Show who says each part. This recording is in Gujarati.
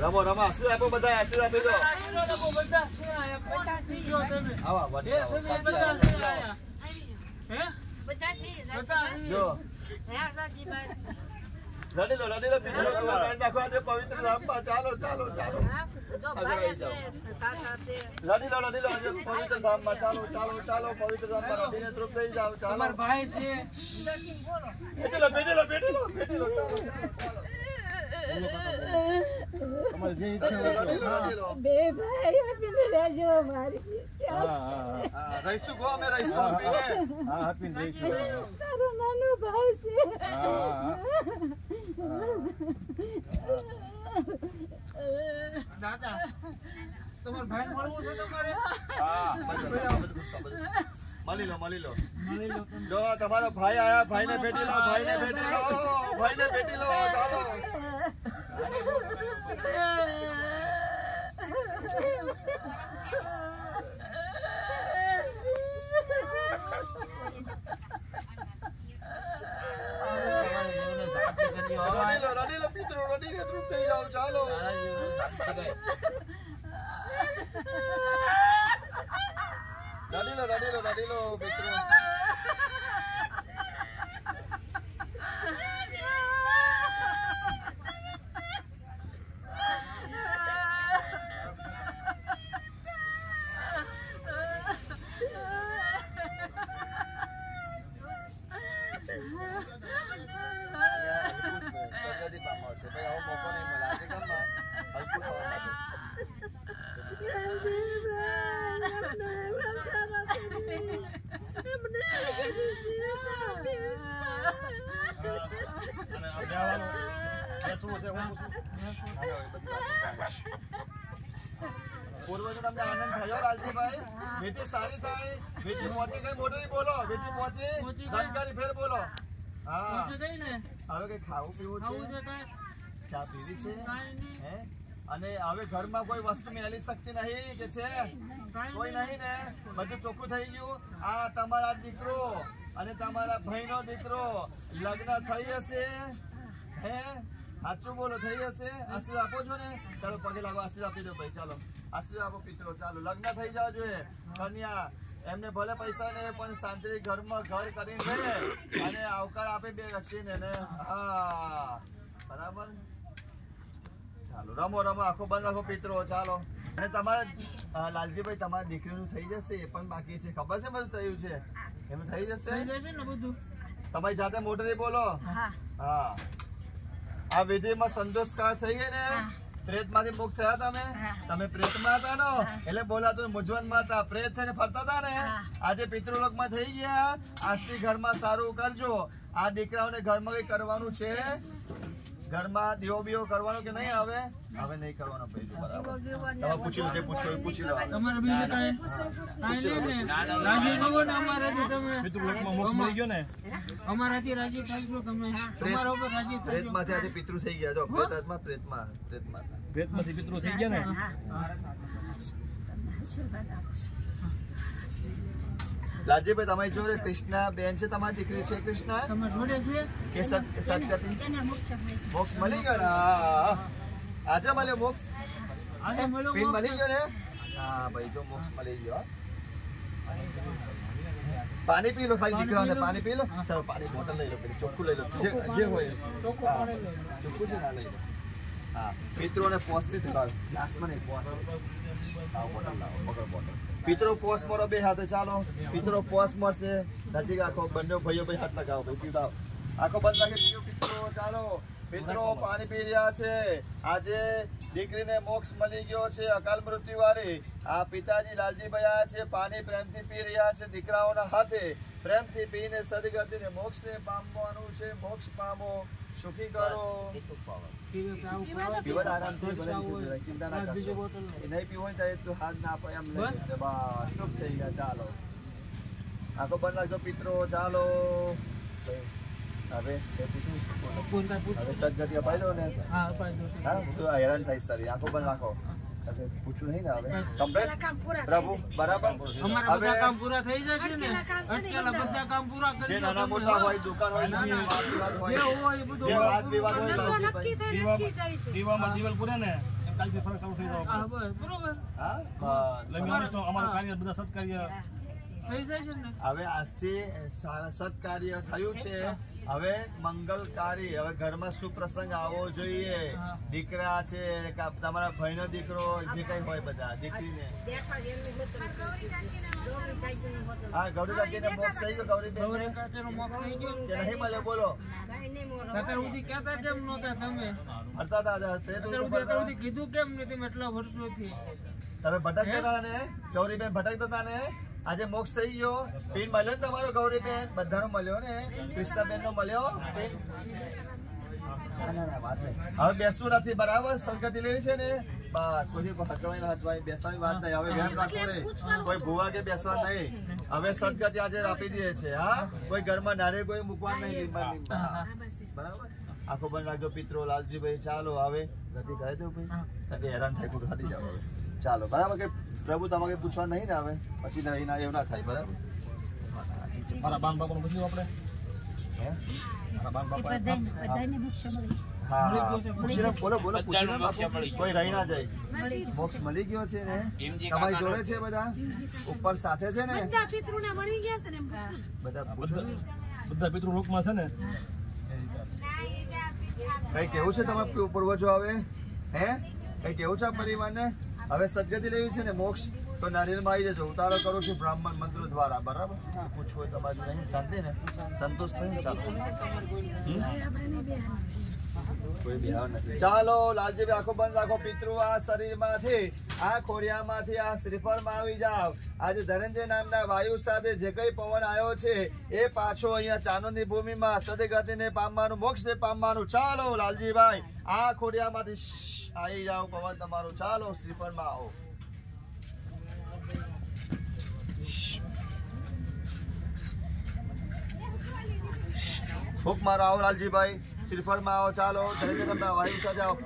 Speaker 1: રમો રમો આશીર્વાદ આપો બધા આશીર્વાદ આપી દો
Speaker 2: બધા છે આયા 50 જો તમે
Speaker 1: આવા
Speaker 2: બધા છે આયા હે
Speaker 3: બધા છે
Speaker 1: જો
Speaker 3: હે રાજીભાઈ
Speaker 1: લડી લો પીપળો તો બેન નાખવા દે પવિત્ર ધામમાં ચાલો ચાલો ચાલો
Speaker 3: જો ભાઈ છે કાકા છે
Speaker 1: લડી લો આજે પવિત્ર ધામમાં ચાલો ચાલો ચાલો પવિત્ર ધામમાં રડીને તૃપ્ત થઈ જાવ ચાલો
Speaker 2: તમાર ભાઈ છે
Speaker 3: બોલો
Speaker 1: બેઠી લો ચાલો ચાલો તમારે જે ઈચ્છા હોય
Speaker 3: બે ભાઈ આપીને લેજો મારી
Speaker 1: હા રહીશું ગો અમે રહીશું પીને હા આપીને રહીશું
Speaker 3: તારો નાનો ભાઈ છે
Speaker 2: દાદા તમાર ભાઈ મળવું છે તમારે
Speaker 1: હા મળી લો જો તમારો ભાઈ આયા ભાઈને ભેટી લો ચાલો રડી લો પિતરો રડીને તૃપ્ત થઈ જાવ ચાલો રડી લો પિતરો પૂર્વજો તમને આનંદ થયો લાલજીભાઈ બેટી સારી થાય બેટી પહોંચે કઈ મોટી બોલો બેટી પહોંચે ધનકારી ફેર બોલો હા હવે કઈ ખાવું પીવું છે ચા પીવી છે હે અને હવે ઘરમાં કોઈ વસ્તુ મેલી શકતી નહીં કે છે કોઈ નહીં ને બધું ચોખ્ખું થઈ ગયું આ તમારા દીકરો અને તમારા ભાઈનો દીકરો લગ્ન થઈ હશે હે સાચું બોલો થઈ હશે આશીર્વાદ આપો છો ને ચાલો પગે લાગો આશીર્વાદ આપી દો ભાઈ ચાલો આશીર્વાદ આપો પિતરો ચાલો લગ્ન થઈ જવા જોઈએ કન્યા એમને ભલે પૈસા ને પણ શાંતિ ઘરમાં ઘર કરીને રહે અને આવકાર આપે બે વ્યક્તિને ને હા બરાબર ચાલો રમો આખો બંધ રાખો પિતરો ચાલો અને તમારે લાલજીભાઈ તમારી દીકરીનું થઈ જશે એ પણ બાકી છે ખબર છે બધું થયું છે એનું થઈ જશે
Speaker 2: ને બધું
Speaker 1: તમારી જાતે મોટરી બોલો હા આ વિધિમાં સંતોષકાર થઈ ગઈ ને પ્રેત માંથી મુક્ત થયા તમે પ્રેતમાં હતા ને એટલે બોલાતું મૂંઝવણમાં હતા પ્રેત થઈને ફરતા હતા ને આજે પિતૃલોક માં થઈ ગયા આજથી ઘરમાં સારું કરજો આ દીકરાઓને ઘરમાં કઈ કરવાનું છે ઘરમાં દીવો બીવો કરવાનો કે નહીં હવે નહીં કરવાનો પહેલું બરાબર તમે પૂછી લો પૂછી લો
Speaker 2: તમારે બીજું રાજી નવો ને અમારાથી તમે
Speaker 1: પિતૃલોકમાં મોક્ષ મળી ગયો ને
Speaker 2: અમારાથી રાજી થઈશો તમે તમારા ઉપર રાજી થઈશો
Speaker 1: પ્રેતમાંથી આજે પિતૃ થઈ ગયા જો પ્રેતમાંથી પિતૃ થઈ ગયા ને લાલજીભાઈ તમારી જોડે કૃષ્ણા બેન છે તમારી દીકરી છે કૃષ્ણા
Speaker 2: તમારી જોડે છે
Speaker 1: કે સત્યથી મોક્ષ મળી ગયો ને આજે મળ્યો મોક્ષ પીન મળી ગયો ને હા ભાઈ જો મોક્ષ મળી ગયો પાણી પી લો ખાલી દીકરાઓને પાણી પી લો ચાલો પાણી બોટલ લઈ લો પેલી ચોખ્ખું લઈ લો જે હોય ચોખ્ખું છે ના લઈ લો હા પિતરોને પોસ્ટથી ધરાવ ગ્લાસમાં નહીં પોસ બોટલ લાવો પકડ બોટલ પિતરો પોસ મારો બે હાથે ચાલો પિતરો પોસ મળશે નજીક આખો બંને ભાઈઓ ભાઈ હાથ લગાવો ભાઈ પીવડાવો આખો બંધ રાખે પિતરો ચાલો પિતરો પાણી પી રહ્યા છે આજે દીકરીને મોક્ષ મળી ગયો છે અકાલ મૃત્યુ વાળી આ પિતાજી લાલજીભાઈ આયા છે પાણી પ્રેમથી પી રહ્યા છે દીકરાઓના હાથે પ્રેમથી પીને સદગતિને મોક્ષને પામવાનું છે મોક્ષ પામો સુખી કરો પીવત આરામથી ચિંતા ના કરશો નહીં પીવો ને તો હાથ ના આપે એમ લઈ જશે બસ ચૂપ થઈ ગયા ચાલો આખો બંધ રાખજો પિતરો ચાલો હવે સદગતિ અપાઈ દો ને હા હું તો હેરાન થઈશ સર આખો બંધ રાખો પૂછું નહીં ને હવે કમ્પ્લીટ પ્રભુ બરાબર
Speaker 2: અમારા બધા કામ પૂરા થઈ જશે ને અટકેલા બધા કામ પૂરા કરી
Speaker 1: જે નાના મોટા હોય દુકાન હોય
Speaker 2: જે હોય એ બધું
Speaker 1: જે વાત વિવાદ હોય
Speaker 4: દીવામાં દિવાલ પૂરે ને કાલથી ફરક ચાલુ થઈ જાવ.
Speaker 2: હા બસ બરોબર
Speaker 1: હા બસ
Speaker 4: અમારું કાર્ય બધા સત્કાર્ય
Speaker 2: થઈ જશે ને
Speaker 1: હવે આજથી સત્કાર્ય થયું છે હવે મંગલકારી હવે ઘરમાં સુપ્રસંગ આવવો જોઈએ દીકરા છે તમારા ભાઈનો દીકરો જે કઈ હોય બધા દીકરીને હા ગૌરી કાકીને મોક્ષ થઈ ગયો ગૌરીબેન
Speaker 2: ગૌરી કાચીનો મોક્ષ થઈ ગયો
Speaker 1: કે નહીં મળે બોલો
Speaker 2: અત્યાર સુધી કહેતા કેમ નહોતા તમે
Speaker 1: ફરતા હતા
Speaker 2: અત્યાર સુધી કીધું કેમ નહીં તમે એટલા વર્ષોથી
Speaker 1: તમે ભટકતા હતા ને ગૌરીબેન ભટકતા હતા ને આજે મોક્ષ થઈ ગયો પીન મળ્યો ને તમારો ગૌરીબેન બધાનો મળ્યો ને કૃષ્ણબેન નો મળ્યો વાત નહીં હવે બેસવું નથી બરાબર સદગતિ લેવી છે ને બસ કોઈ હચવાઈ બેસવાની વાત નહીં હવે ધ્યાન રાખવું નહીં કોઈ ભૂવા કે બેસવા નહીં હવે સદગતિ આજે આપી દે છે હા કોઈ ઘરમાં નારે કોઈ મૂકવાનું નહીં બરાબર આખો બંધ રાખજો પિત્રો લાલજીભાઈ ચાલો હવે ગતિ કરી દઉં ભાઈ હેરાન થાય કોઈ હટી જાવ ચાલો બરાબર કે પ્રભુ તમારે પૂછવા નહીં ને હવે પછી નહીં ના એવું ના થાય બરાબર
Speaker 4: મારા બાન બાપાનું પૂછ્યું આપણે મારા બાન બાપા
Speaker 1: હા પૂછીને બોલો બોલો પૂછીને કોઈ રહી ના જાય મોક્ષ મળી ગયો છે ને તમારી જોડે છે બધા ઉપર સાથે છે ને
Speaker 5: બધા પિતૃને મળી ગયા છે ને
Speaker 1: બધા
Speaker 4: બધા પિતૃ લોકમાં છે ને
Speaker 1: કઈ કેવું છે તમારા પૂર્વજો હવે હે કઈ કેવું છે પરિવારને હવે સદગતિ લેવી છે ને મોક્ષ તો નારિયેળમાં આવી જજો ઉતારો કરું છું બ્રાહ્મણ મંત્ર દ્વારા બરાબર પૂછવું હોય તમારી નહીં શાંતિ ને સંતોષ થઈને ચાલો કોઈ બિહાર નથી ચાલો લાલજીભાઈ આંખો બંધ રાખો પિતૃ આ શરીરમાંથી આ ખોરિયામાંથી આ શ્રીફળમાં આવી જાવ આજે ધનંજય નામના વાયુ સાથે જે કઈ પવન આવ્યો છે એ પાછો અહીંયા ચાંદોદની ભૂમિમાં સદગતિને પામવાનું મોક્ષને પામવાનું ચાલો લાલજીભાઈ આ ખોરિયામાંથી આવી જાવ પવન તમારું ચાલો શ્રીફળમાં આવો ફૂક મારો આવો લાલજીભાઈ શ્રીફળમાં આવો ચાલો ધનંજય નામના વાયુ સાથે આવો